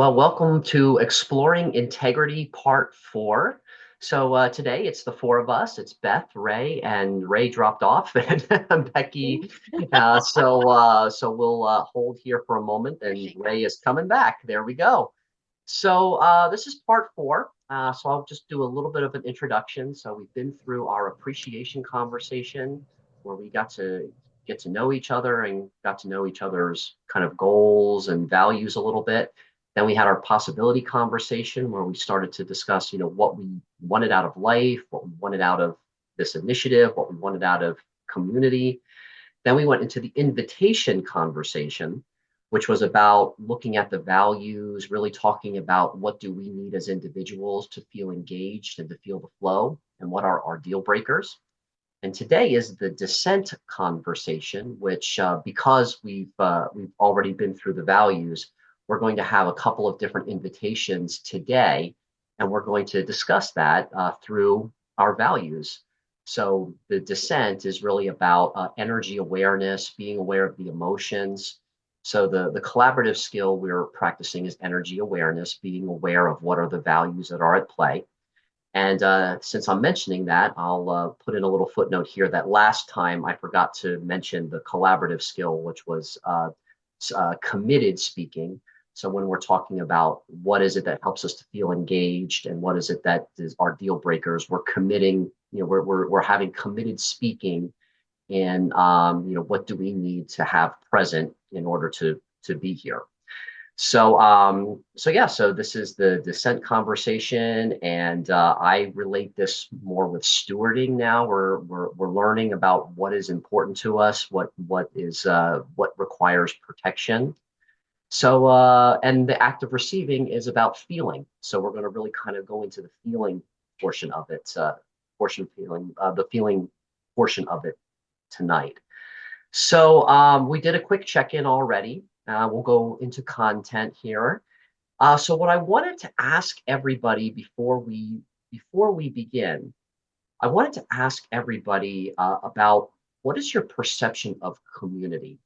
Well, welcome to Exploring Integrity Part 4. Today it's the four of us. It's Beth, Ray, and Ray dropped off, and Becky. So we'll hold here for a moment, and Ray is coming back. There we go. This is Part 4. So I'll just do a little bit of an introduction. So we've been through our appreciation conversation, where we got to get to know each other and got to know each other's kind of goals and values a little bit. Then we had our possibility conversation where we started to discuss, what we wanted out of life, what we wanted out of this initiative, what we wanted out of community. Then we went into the invitation conversation, which was about looking at the values, really talking about what do we need as individuals to feel engaged and to feel the flow, and what are our deal breakers. And today is the dissent conversation, which because we've already been through the values, we're going to have a couple of different invitations today, and we're going to discuss that through our values. So the dissent is really about energy awareness, being aware of the emotions. So the collaborative skill we're practicing is energy awareness, being aware of what are the values that are at play. And since I'm mentioning that, I'll put in a little footnote here that last time I forgot to mention the collaborative skill, which was committed speaking. So when we're talking about what is it that helps us to feel engaged and what is it that is our deal breakers, we're committing, we're having committed speaking, and what do we need to have present in order to be here. So this is the dissent conversation, and I relate this more with stewarding now. We're learning about what is important to us, what requires protection. And the act of receiving is about feeling. So we're going to really kind of go into the feeling portion of it, the feeling portion of it tonight. We did a quick check-in already. We'll go into content here. So what I wanted to ask everybody before we begin, I wanted to ask everybody about what is your perception of community?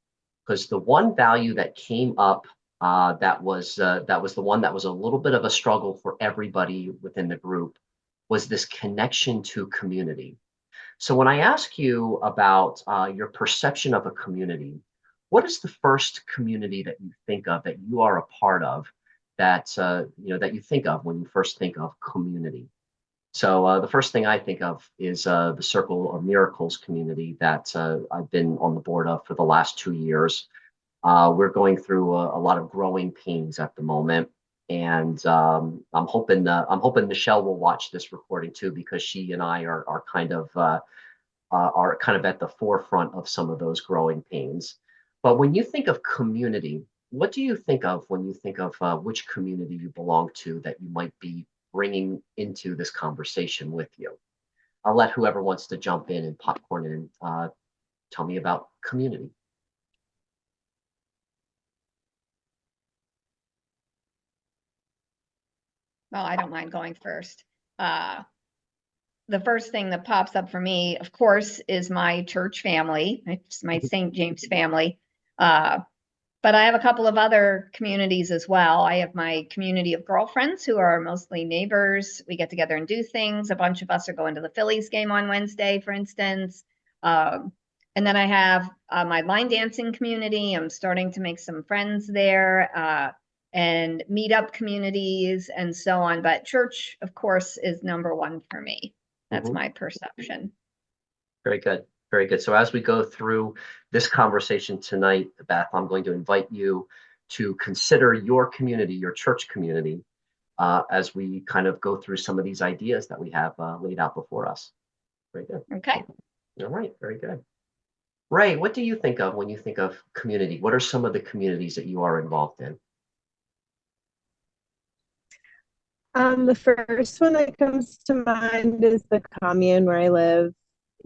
Because the one value that came up that was the one that was a little bit of a struggle for everybody within the group was this connection to community. So when I ask you about your perception of a community, what is the first community that you think of that you are a part of that you think of when you first think of community? So the first thing I think of is the Circle of Miracles community that I've been on the board of for the last 2 years. We're going through a lot of growing pains at the moment, and I'm hoping Michelle will watch this recording too, because she and I are kind of at the forefront of some of those growing pains. But when you think of community, what do you think of when you think of which community you belong to that you might be bringing into this conversation with you? I'll let whoever wants to jump in and popcorn in tell me about community. Well, I don't mind going first. The first thing that pops up for me, of course, is my church family. It's my St. James family. But I have a couple of other communities as well. I have my community of girlfriends who are mostly neighbors. We get together and do things. A bunch of us are going to the Phillies game on Wednesday, for instance. And then I have my line dancing community. I'm starting to make some friends there. And meetup communities and so on. But church, of course, is number one for me. That's my perception. Very good. Very good. So as we go through this conversation tonight, Beth, I'm going to invite you to consider your community, your church community, as we kind of go through some of these ideas that we have laid out before us. Very good. Okay. All right. Very good. Ray, what do you think of when you think of community? What are some of the communities that you are involved in? The first one that comes to mind is the commune where I live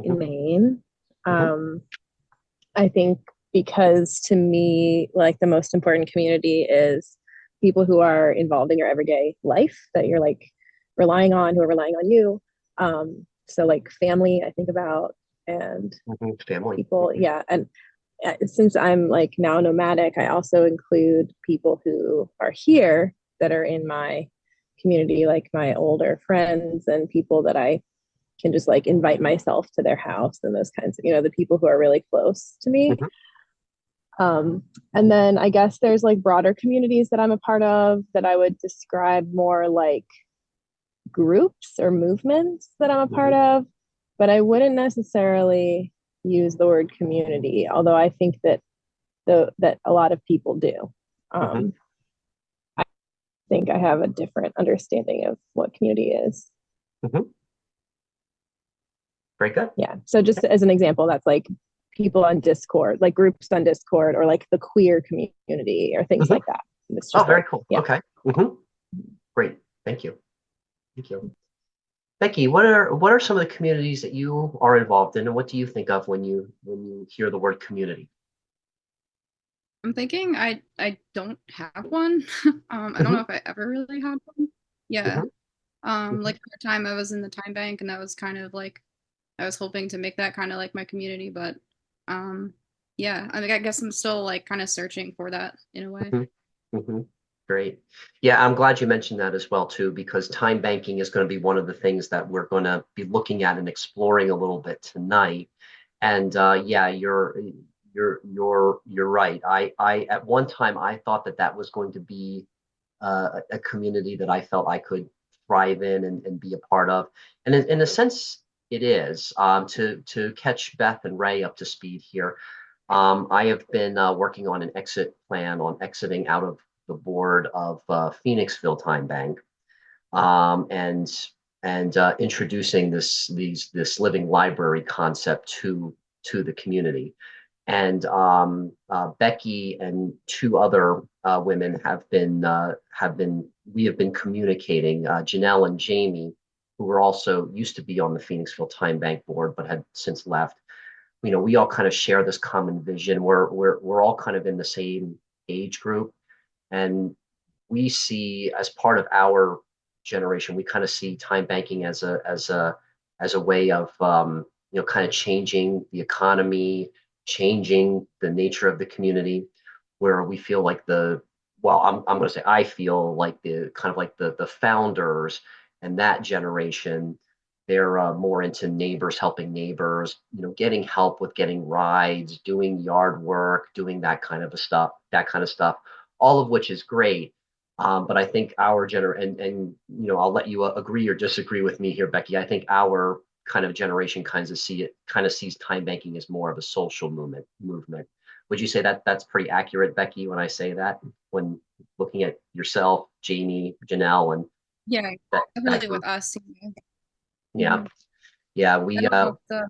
in Maine. I think because to me, like the most important community is people who are involved in your everyday life that you're like relying on, who are relying on you. So like family, I think about, and family people. Yeah. And since I'm like now nomadic, I also include people who are here that are in my community, like my older friends and people that I can just like invite myself to their house and those kinds of, the people who are really close to me. Mhm. And then I guess there's like broader communities that I'm a part of that I would describe more like groups or movements that I'm a part of, but I wouldn't necessarily use the word community, although I think that that a lot of people do. Mhm. I think I have a different understanding of what community is. Mhm. Very good. Yeah. So just as an example, that's like people on Discord, like groups on Discord, or like the queer community or things Mhm. like that. It's Oh, just very like, cool. yeah. Okay. Great. Thank you. Thank you. Becky, what are some of the communities that you are involved in, and what do you think of when you hear the word community? I'm thinking I don't have one. I don't know Mhm. if I ever really had one. Yeah. Mhm. Mhm. Like for a time I was in the time bank and that was kind of like I was hoping to make that kind of like my community, but um yeah, I mean I guess I'm still like kind of searching for that in a way. Mhm. Mhm. Great. Yeah, I'm glad you mentioned that as well too, because time banking is going to be one of the things that we're going to be looking at and exploring a little bit tonight. And yeah, you're right. I at one time I thought that that was going to be a community that I felt I could thrive in and be a part of. And in a sense, it is. To catch Beth and Ray up to speed here, I have been working on an exit plan on exiting out of the board of Phoenixville Time Bank, and introducing this living library concept to the community. And Becky and two other women we have been communicating. Janelle and Jamie, who were also used to be on the Phoenixville Time Bank board but had since left. We all kind of share this common vision. We're all kind of in the same age group, and we see as part of our generation, we kind of see time banking as a way of kind of changing the economy, changing the nature of the community, where we feel like I'm going to say I feel like the kind of like the founders and that generation, they're more into neighbors helping neighbors, getting help with getting rides, doing yard work, doing that kind of stuff, all of which is great. But I think our and I'll let you agree or disagree with me here, Becky. I think our kind of generation kind of sees time banking as more of a social movement. Would you say that that's pretty accurate, Becky, when I say that, when looking at yourself, Jamie, Janelle, and Yeah, that definitely group? with us. Yeah, Mhm. yeah, I we don't know if the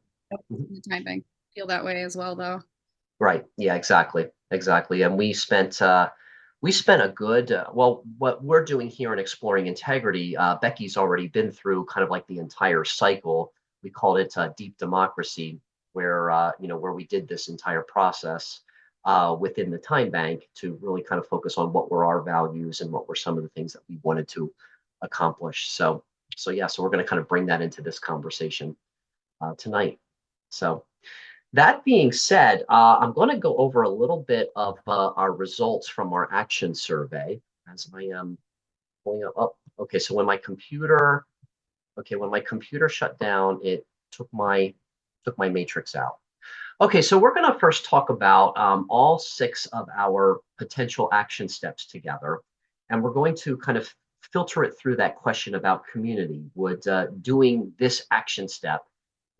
mhm. in the time bank feel that way as well though. Right. Yeah, exactly. And we spent a good well, what we're doing here in exploring integrity, Becky's already been through kind of like the entire cycle. We called it deep democracy, where we did this entire process within the time bank to really kind of focus on what were our values and what were some of the things that we wanted to accomplish. So we're going to kind of bring that into this conversation tonight. So that being said, I'm going to go over a little bit of our results from our action survey as I am pulling up. Oh, okay. So when my computer shut down, it took my matrix out. Okay, so we're going to first talk about all six of our potential action steps together, and we're going to kind of filter it through that question about community. Would doing this action step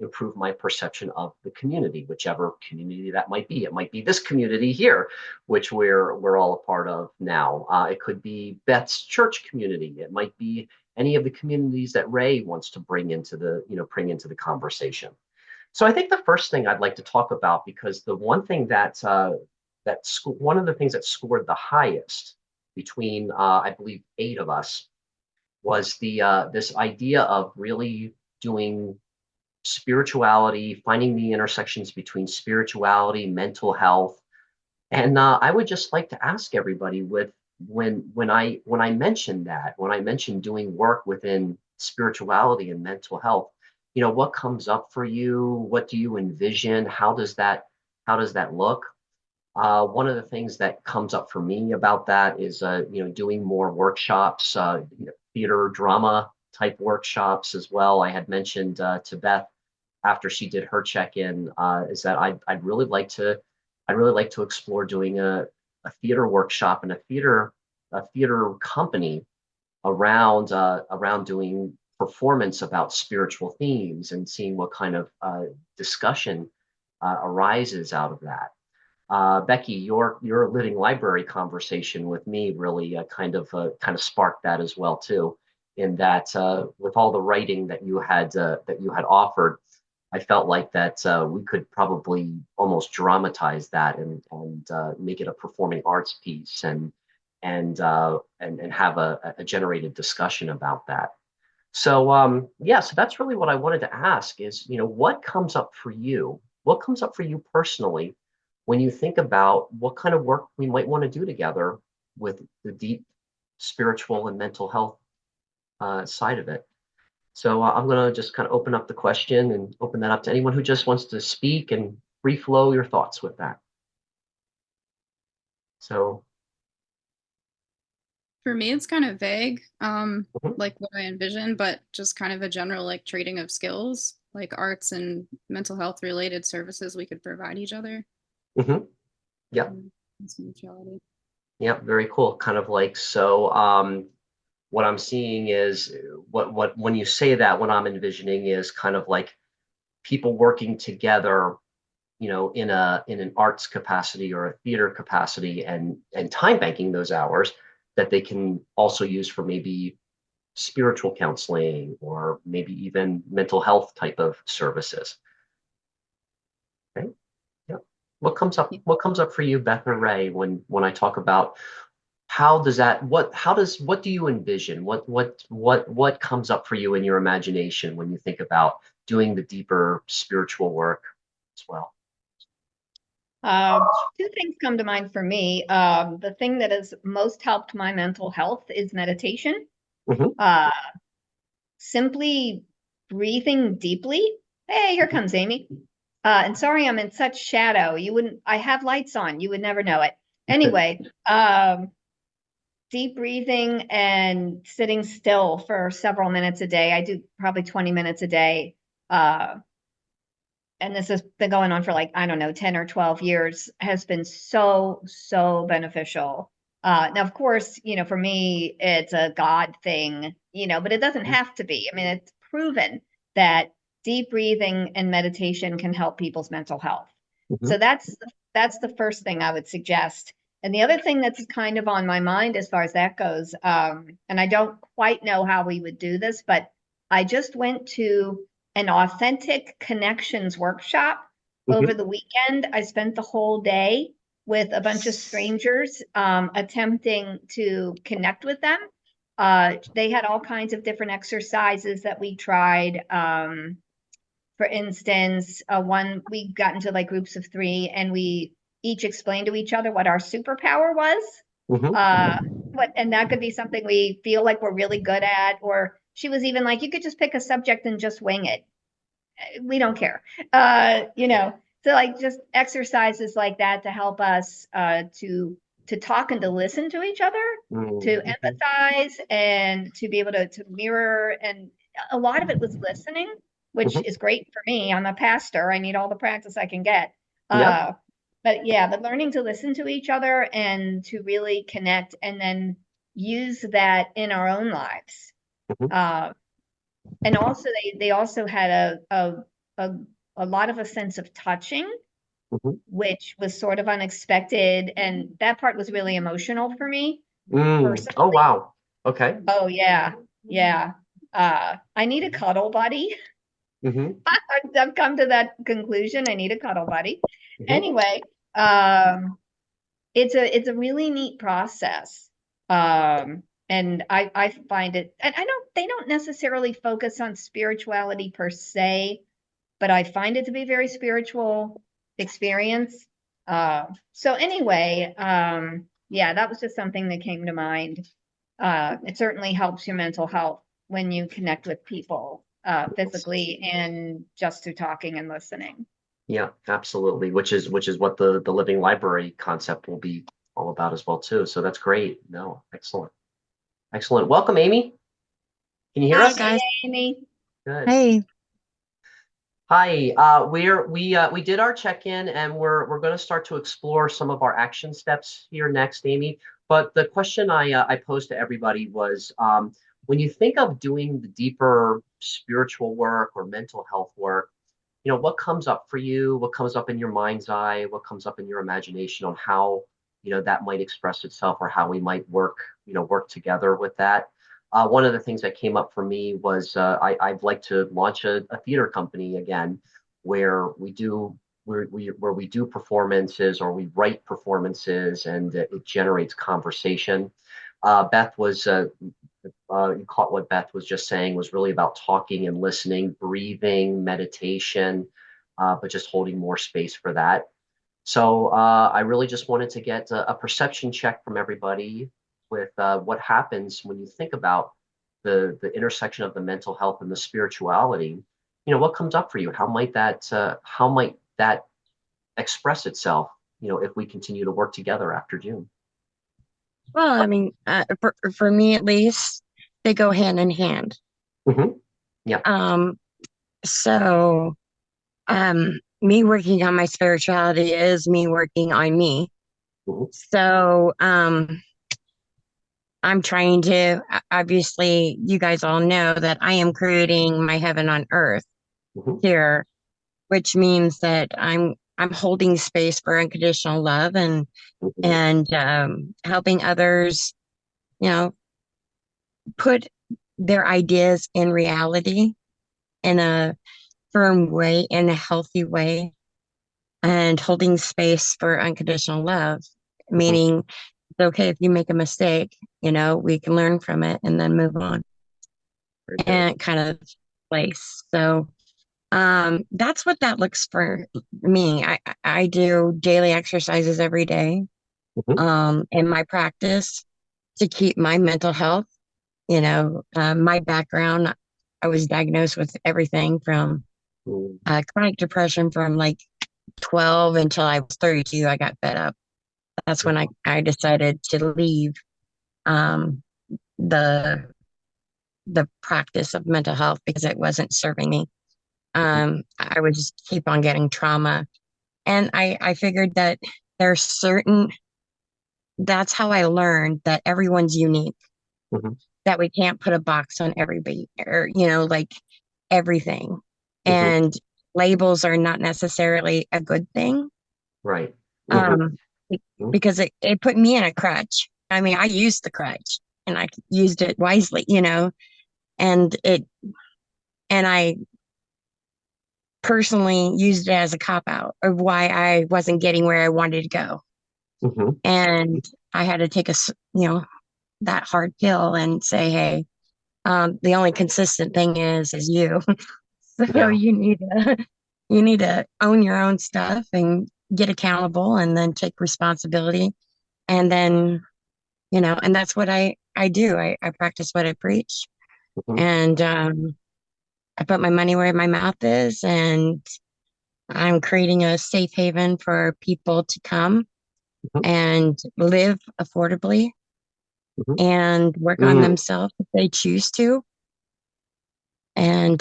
improve my perception of the community, whichever community that might be? It might be this community here, which we're all a part of now. It could be Beth's church community. It might be any of the communities that Ray wants to bring into the conversation. So I think the first thing I'd like to talk about, because the one thing one of the things that scored the highest between I believe 8 of us was the this idea of really doing spirituality, finding the intersections between spirituality, mental health, and I would just like to ask everybody with when I mentioned that, when I mentioned doing work within spirituality and mental health, what comes up for you? What do you envision? How does that look? One of the things that comes up for me about that is, doing more workshops, theater, drama type workshops as well. I had mentioned to Beth after she did her check-in, is that I'd really like to explore doing a theater workshop and a theater company around doing performance about spiritual themes and seeing what kind of discussion arises out of that. Becky, your living library conversation with me really kind of sparked that as well too. In that, with all the writing that you had offered, I felt like that we could probably almost dramatize that and make it a performing arts piece and have a generated discussion about that. So yeah, so that's really what I wanted to ask is, what comes up for you? What comes up for you personally when you think about what kind of work we might want to do together with the deep spiritual and mental health side of it? So I'm going to just kind of open up the question and open that up to anyone who just wants to speak and free flow your thoughts with that. So, For me, it's kind of vague, mhm, like what I envision, but just kind of a general like trading of skills, like arts and mental health related services we could provide each other. mhm, yeah, It's mutuality. yeah, very cool. Kind of like so. What I'm seeing is what when you say that, what I'm envisioning is kind of like people working together, in an arts capacity or a theater capacity, and time banking those hours that they can also use for maybe spiritual counseling or maybe even mental health type of services. Okay. Yeah. What comes up for you, Beth or Ray, when I talk about how does that what do you envision? What comes up for you in your imagination when you think about doing the deeper spiritual work as well? Two things come to mind for me. The thing that has most helped my mental health is meditation. Hmm. Uh, Simply breathing deeply. Hey, here Hmm. comes Amy. And sorry, I'm in such shadow. I have lights on. You would never know it. Anyway, deep breathing and sitting still for several minutes a day. I do probably 20 minutes a day. Uh, and this has been going on for like, I don't know, 10 or 12 years, has been so, so beneficial. Now, of course, for me, it's a God thing, but it doesn't have to be. I mean, it's proven that deep breathing and meditation can help people's mental health. Hmm. So that's the first thing I would suggest. And the other thing that's kind of on my mind as far as that goes, and I don't quite know how we would do this, but I just went to an authentic connections workshop over Hmm. the weekend. I spent the whole day with a bunch of strangers attempting to connect with them. They had all kinds of different exercises that we tried. For instance, one we got into like groups of three, and we each explained to each other what our superpower was. Hmm. And that could be something we feel like we're really good at. Or she was even like, you could just pick a subject and just wing it. We don't care. So like just exercises like that to help us to talk and to listen to each other, to Hmm. empathize and to be able to mirror. And a lot of it was listening, which Hmm. is great for me. I'm a pastor. I need all the practice I can get. Yep. But yeah, but learning to listen to each other and to really connect and then use that in our own lives. Hmm. Uh, and also they also had a a lot of a sense of touching, Hmm. which was sort of unexpected, and that part was really emotional for me Mm. Oh personally. wow. Okay. Oh yeah, yeah. I need a cuddle buddy. Hmm. I've come to that conclusion. I need a cuddle buddy. Hmm. Anyway, um, it's a really neat process. And I find it, and they don't necessarily focus on spirituality per se, but I find it to be a very spiritual experience. So anyway, yeah, that was just something that came to mind. It certainly helps your mental health when you connect with people physically and just through talking and listening. Yeah, absolutely. Which is what the living library concept will be all about as well too. So that's great. No, excellent. Excellent. Welcome, Amy. Can you hear Hi us? Hey, guys. Amy. Good. Hey. Hi. We did our check-in and we're going to start to explore some of our action steps here next, Amy. But the question I posed to everybody was when you think of doing the deeper spiritual work or mental health work, what comes up for you? What comes up in your mind's eye? What comes up in your imagination on how, that might express itself or how we might work together with that? One of the things that came up for me was I'd like to launch a theater company again, where we do performances or we write performances, and it generates conversation. Beth was you caught what Beth was just saying was really about talking and listening, breathing, meditation, but just holding more space for that. So I really just wanted to get a perception check from everybody with what happens when you think about the intersection of the mental health and the spirituality. What comes up for you? How might that express itself? If we continue to work together after June. Well, I mean, for me at least, they go hand in hand. Hmm. Yeah. Um, so me working on my spirituality is me working on me. Hmm. So I'm trying to obviously you guys all know that I am creating my heaven on earth Hmm. here, which means that I'm holding space for unconditional love Hmm. and helping others, you know, put their ideas in reality in a firm way, in a healthy way, and holding space for unconditional love, Hmm. meaning it's okay if you make a mistake, we can learn from it and then move on Very good. and kind of place. So that's what that looks for me. I do daily exercises every day Hmm. in my practice to keep my mental health. My background, I was diagnosed with everything from chronic depression from like 12 until I was 32. I got fed up. That's when I decided to leave um, the the practice of mental health because it wasn't serving me. I would just keep on getting trauma. And I figured that there's certain, that's how I learned that everyone's unique, Hmm. that we can't put a box on everybody or, like everything. Hmm. And labels are not necessarily a good thing. Right. Hmm. Um, because it put me in a crutch. I mean, I used the crutch and I used it wisely, and I personally used it as a cop out of why I wasn't getting where I wanted to go. Hmm. And I had to take that hard pill and say, hey, the only consistent thing is you. So Yeah. you need to own your own stuff and get accountable and then take responsibility. And then, and that's what I do. I practice what I preach. Hmm. And I put my money where my mouth is, and I'm creating a safe haven for people to come Hmm. and live affordably Hmm. and work on Mm, themselves if they choose to. And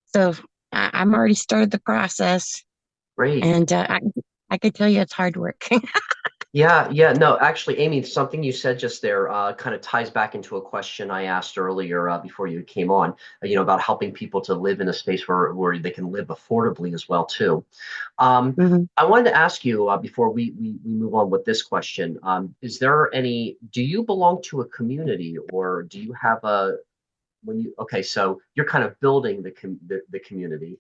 so I'm already started the process, great. and I could tell you it's hard work. Yeah, yeah. No, actually, Amy, something you said just there kind of ties back into a question I asked earlier before you came on, about helping people to live in a space where they can live affordably as well, too. Mhm. I wanted to ask you before we move on with this question, do you belong to a community or do you have okay, so you're kind of building the community.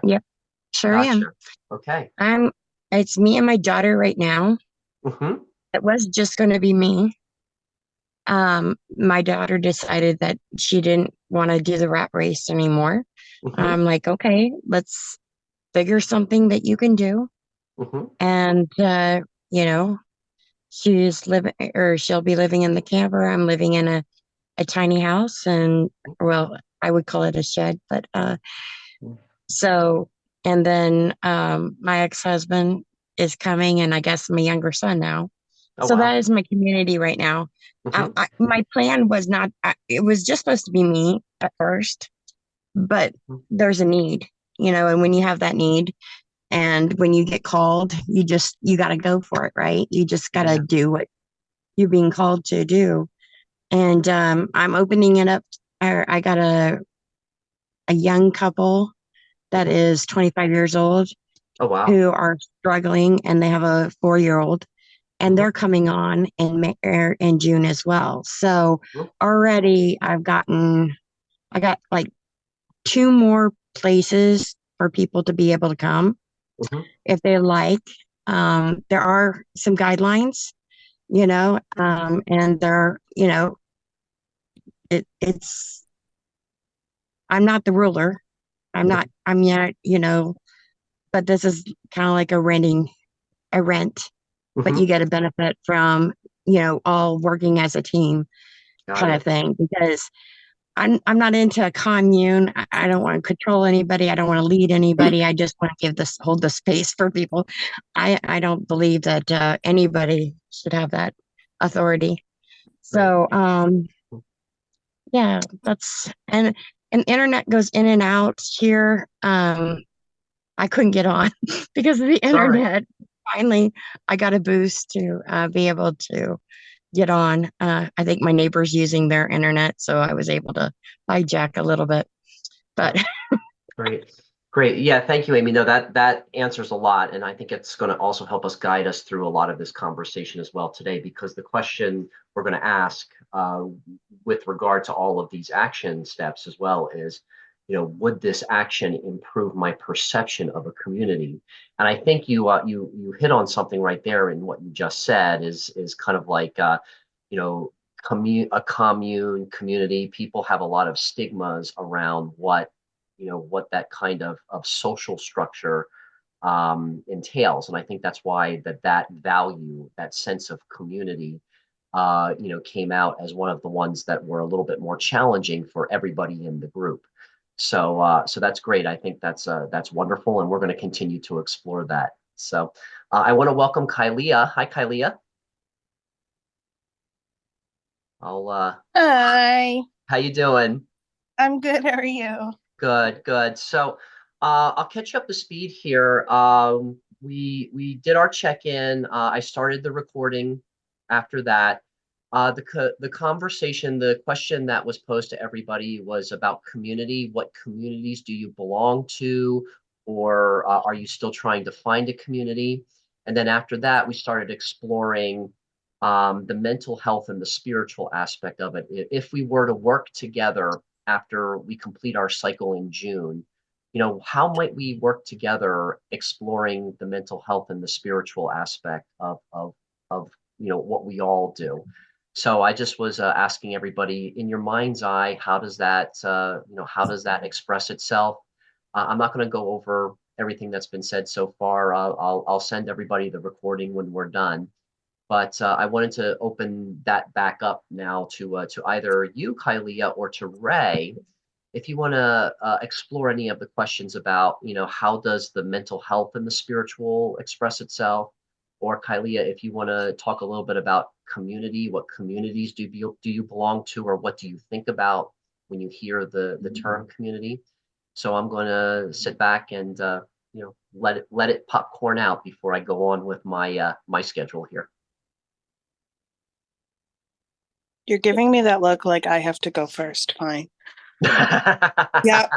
Yep, sure am. Gotcha. Okay. It's me and my daughter right now. Hmm. It was just going to be me. My daughter decided that she didn't want to do the rat race anymore. Hmm. I'm like, okay, let's figure something that you can do. Hmm. And, you know, she'll be living in the camper. I'm living in a tiny house and, well, I would call it a shed, but, so And then my ex-husband is coming, and I guess my younger son now. Oh, So that wow. is my community right now. Mhm. My plan was not, it was just supposed to be me at first, but there's a need, and when you have that need and when you get called, you got to go for it, right? You just got to Yeah. do what you're being called to do. And I'm opening it up. I got a young couple that Mhm. is 25 years old Oh, wow. who are struggling, and they have a 4-year old, and Mhm. they're coming on in in June as well. So Mhm. already I got like 2 more places for people to be able to come Mhm. if they like. There are some guidelines, and it's, I'm not the ruler. I'm yet, but this is kind of like a rent, but you Mhm. get a benefit from, all working as a team Got kind of it. thing, because I'm not into a commune. I don't want to control anybody. I don't want to lead anybody. I just want to hold the space for people. I don't believe that anybody should have that authority. Right. So yeah, and internet goes in and out here. I couldn't get on because of the It's all right. internet. Finally, I got a boost to be able to get on. I think my neighbor's using their internet, so I was able to hijack a little bit. But Great. Great. Yeah, thank you, Amy. No, that answers a lot, and I think it's going to also help us guide us through a lot of this conversation as well today, because the question we're going to ask with regard to all of these action steps as well is, would this action improve my perception of a community? And I think you hit on something right there in what you just said is kind of like you know a commune community. People have a lot of stigmas around what that kind of social structure entails. And I think that's why that value, that sense of community, came out as one of the ones that were a little bit more challenging for everybody in the group. So that's great. I think that's wonderful, and we're going to continue to explore that. So I want to welcome Kylia. Hi, Kylia. I'll Hi, how you doing? I'm good. How are you? Good, good. So I'll catch you up to speed here. We did our check-in. I started the recording after that. The conversation, the question that was posed to everybody was about community. What communities do you belong to, or are you still trying to find a community? And then after that, we started exploring the mental health and the spiritual aspect of it. If we were to work together after we complete our cycle in June, how might we work together exploring the mental health and the spiritual aspect of what we all do? So I just was asking everybody, in your mind's eye, how does that express itself? I'm not going to go over everything that's been said so far. I'll send everybody the recording when we're done. But I wanted to open that back up now to either you, Kylia, or to Ray, if you want to explore any of the questions about, how does the mental health and the spiritual express itself, or Kylia, if you want to talk a little bit about community, what communities do you belong to, or what do you think about when you hear the term community? So I'm going to sit back and let it popcorn out before I go on with my schedule here. You're giving me that look like I have to go first. Fine. Yeah,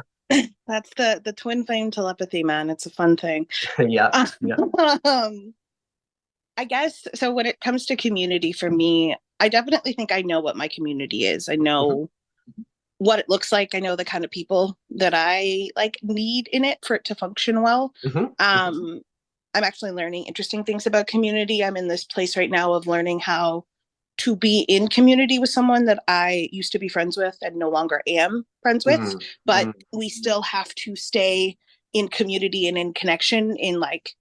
that's the twin flame telepathy, man. It's a fun thing. Yeah, yeah. Um, I guess so. When it comes to community, for me, I definitely think I know what my community is. I Mhm, know what it looks like. I know the kind of people that I like need in it for it to function well. mhm, I'm actually learning interesting things about community. I'm in this place right now of learning how to be in community with someone that I used to be friends with and no longer am friends with, mhm, but mhm, we still have to stay in community and in connection in like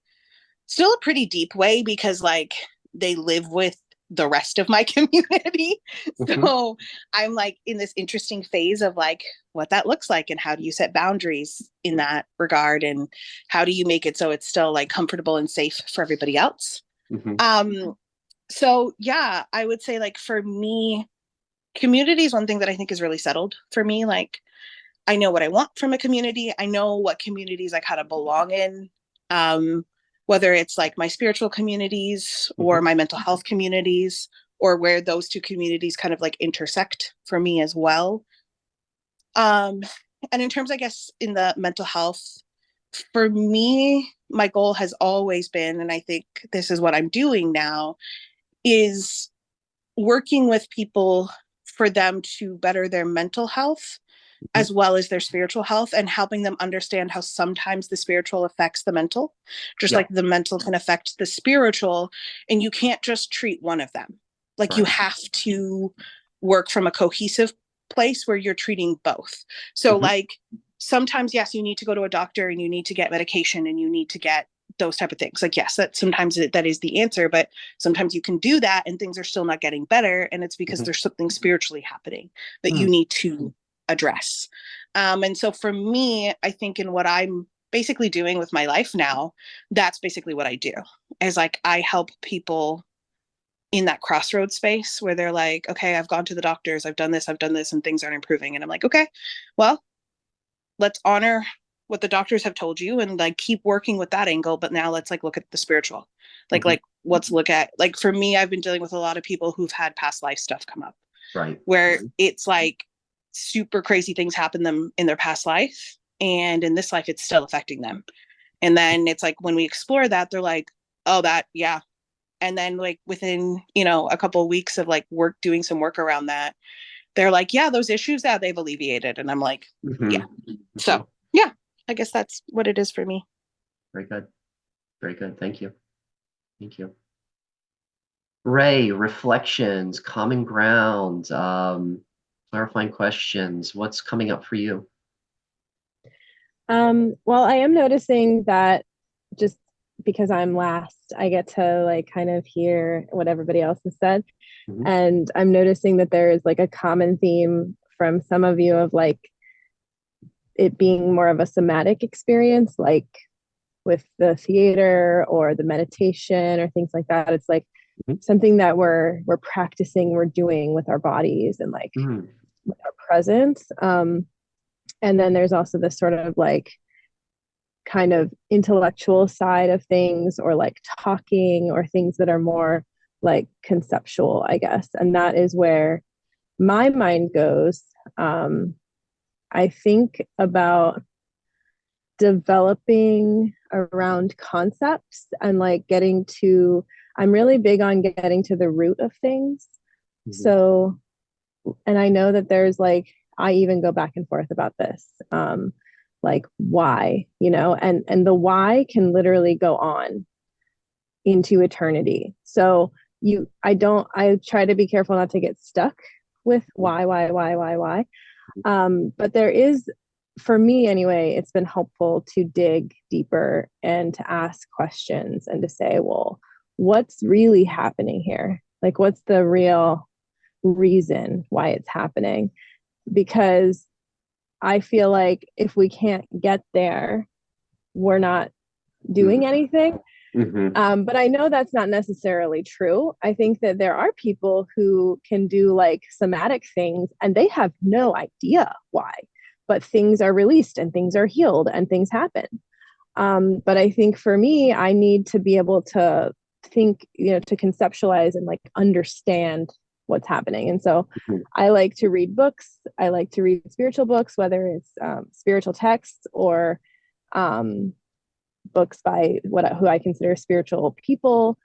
still a pretty deep way because like they live with the rest of my community. Mhm. So I'm like in this interesting phase of like what that looks like and how do you set boundaries in that regard and how do you make it so it's still like comfortable and safe for everybody else. Mhm. So yeah, I would say like for me, community is one thing that I think is really settled for me. Like I know what I want from a community. I know what communities I kind of belong in. Um, whether it's like my spiritual communities or Mhm. my mental health communities, or where those two communities kind of like intersect for me as well. Um, and in terms, I guess, in the mental health, for me, my goal has always been, and I think this is what I'm doing now, is working with people for them to better their mental health Mhm. as well as their spiritual health and helping them understand how sometimes the spiritual affects the mental, just Yeah. like the mental can affect the spiritual. And you can't just treat one of them. Like you Right. have to work from a cohesive place where you're treating both. So, Mhm. like, sometimes, yes, you need to go to a doctor and you need to get medication and you need to get those type of things. Like, yes, that sometimes that is the answer, but sometimes you can do that and things are still not getting better. And it's because Mhm. there's something spiritually happening that you Mm. need to address. And so for me, I think in what I'm basically doing with my life now, that's basically what I do is like I help people in that crossroads space where they're like, okay, I've gone to the doctors, I've done this, and things aren't improving. And I'm like, okay, well, let's honor what the doctors have told you and like keep working with that angle. But now let's like look at the spiritual. Mhm. Like let's look at like for me, I've been dealing with a lot of people who've had past life stuff come up Right. where it's like super crazy things happen them in their past life and in this life it's still affecting them. And then it's like when we explore that, they're like, oh, that, yeah. And then like within, a couple of weeks of like doing some work around that, they're like, yeah, those issues that they've alleviated. And I'm like, yeah. Mhm. Mhm. So yeah, I guess that's what it is for me. Very good. Very good. Thank you. Thank you. Ray, reflections, common ground, clarifying questions. What's coming up for you? Well, I am noticing that just because I'm last, I get to like kind of hear what everybody else has said. Mhm. And I'm noticing that there is like a common theme from some of you of like it being more of a somatic experience, like with the theater or the meditation or things like that. It's like Mhm. something that we're practicing, we're doing with our bodies and like Mhm. with our presence. And then there's also this sort of like kind of intellectual side of things or like talking or things that are more like conceptual, I guess. And that is where my mind goes. I think about developing around concepts and like I'm really big on getting to the root of things. Mhm. So, and I know that there's like, I even go back and forth about this. Like why, and the why can literally go on into eternity. So I try to be careful not to get stuck with why. But there is, for me anyway, it's been helpful to dig deeper and to ask questions and to say, well, what's really happening here? Like, what's the real reason why it's happening? Because I feel like if we can't get there, we're not doing anything. Mhm. But I know that's not necessarily true. I think that there are people who can do like somatic things and they have no idea why, but things are released and things are healed and things happen. But I think for me, I need to be able to think, to conceptualize and like understand what's happening. And so Mhm. I like to read books. I like to read spiritual books, whether it's spiritual texts or um, books by who I consider spiritual people.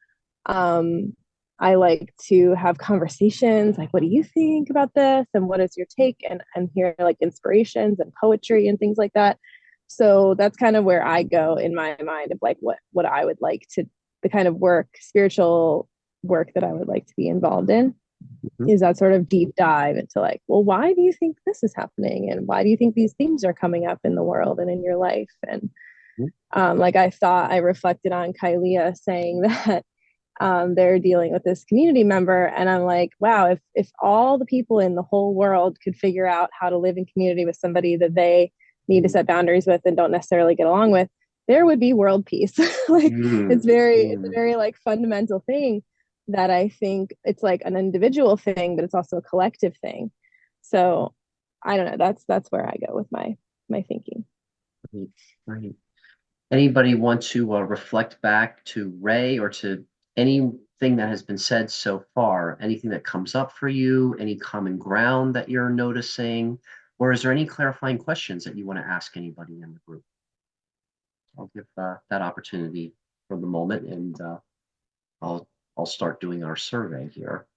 Um, I like to have conversations like, what do you think about this? And what is your take? And hear like inspirations and poetry and things like that. So that's kind of where I go in my mind of like what I would like to, the kind of spiritual work that I would like to be involved in Mhm. is that sort of deep dive into like, well, why do you think this is happening? And why do you think these things are coming up in the world and in your life? And like I reflected on Kylea saying that they're dealing with this community member, and I'm like, wow, if all the people in the whole world could figure out how to live in community with somebody that they need to set boundaries with and don't necessarily get along with, there would be world peace. Like it's a very like fundamental thing that I think it's like an individual thing, but it's also a collective thing. So I don't know, that's where I go with my thinking. Right. Anybody want to reflect back to Ray or to anything that has been said so far? Anything that comes up for you? Any common ground that you're noticing? Or is there any clarifying questions that you want to ask anybody in the group? I'll give that opportunity for the moment, and I'll start doing our survey here.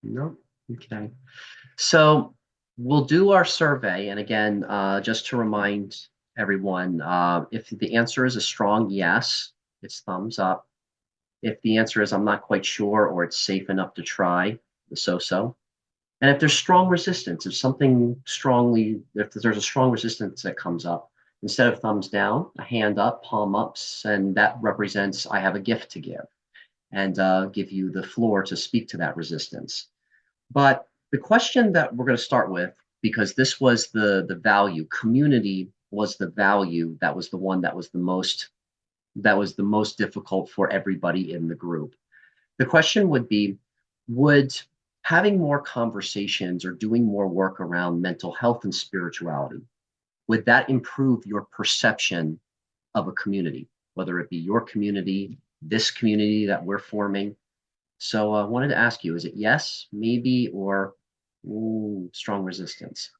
No, okay. So we'll do our survey, and again, just to remind everyone, if the answer is a strong yes, it's thumbs up. If the answer is I'm not quite sure or it's safe enough to try, the so-so. And if there's strong resistance, if there's a strong resistance that comes up, instead of thumbs down, a hand up, palm ups, and that represents I have a gift to give, and give you the floor to speak to that resistance. But the question that we're going to start with, because this was the value, community was the value, that was the one that was the most difficult for everybody in the group. The question would be, would having more conversations or doing more work around mental health and spirituality, would that improve your perception of a community, whether it be your community, this community that we're forming? So I wanted to ask you, is it yes, maybe, or strong resistance?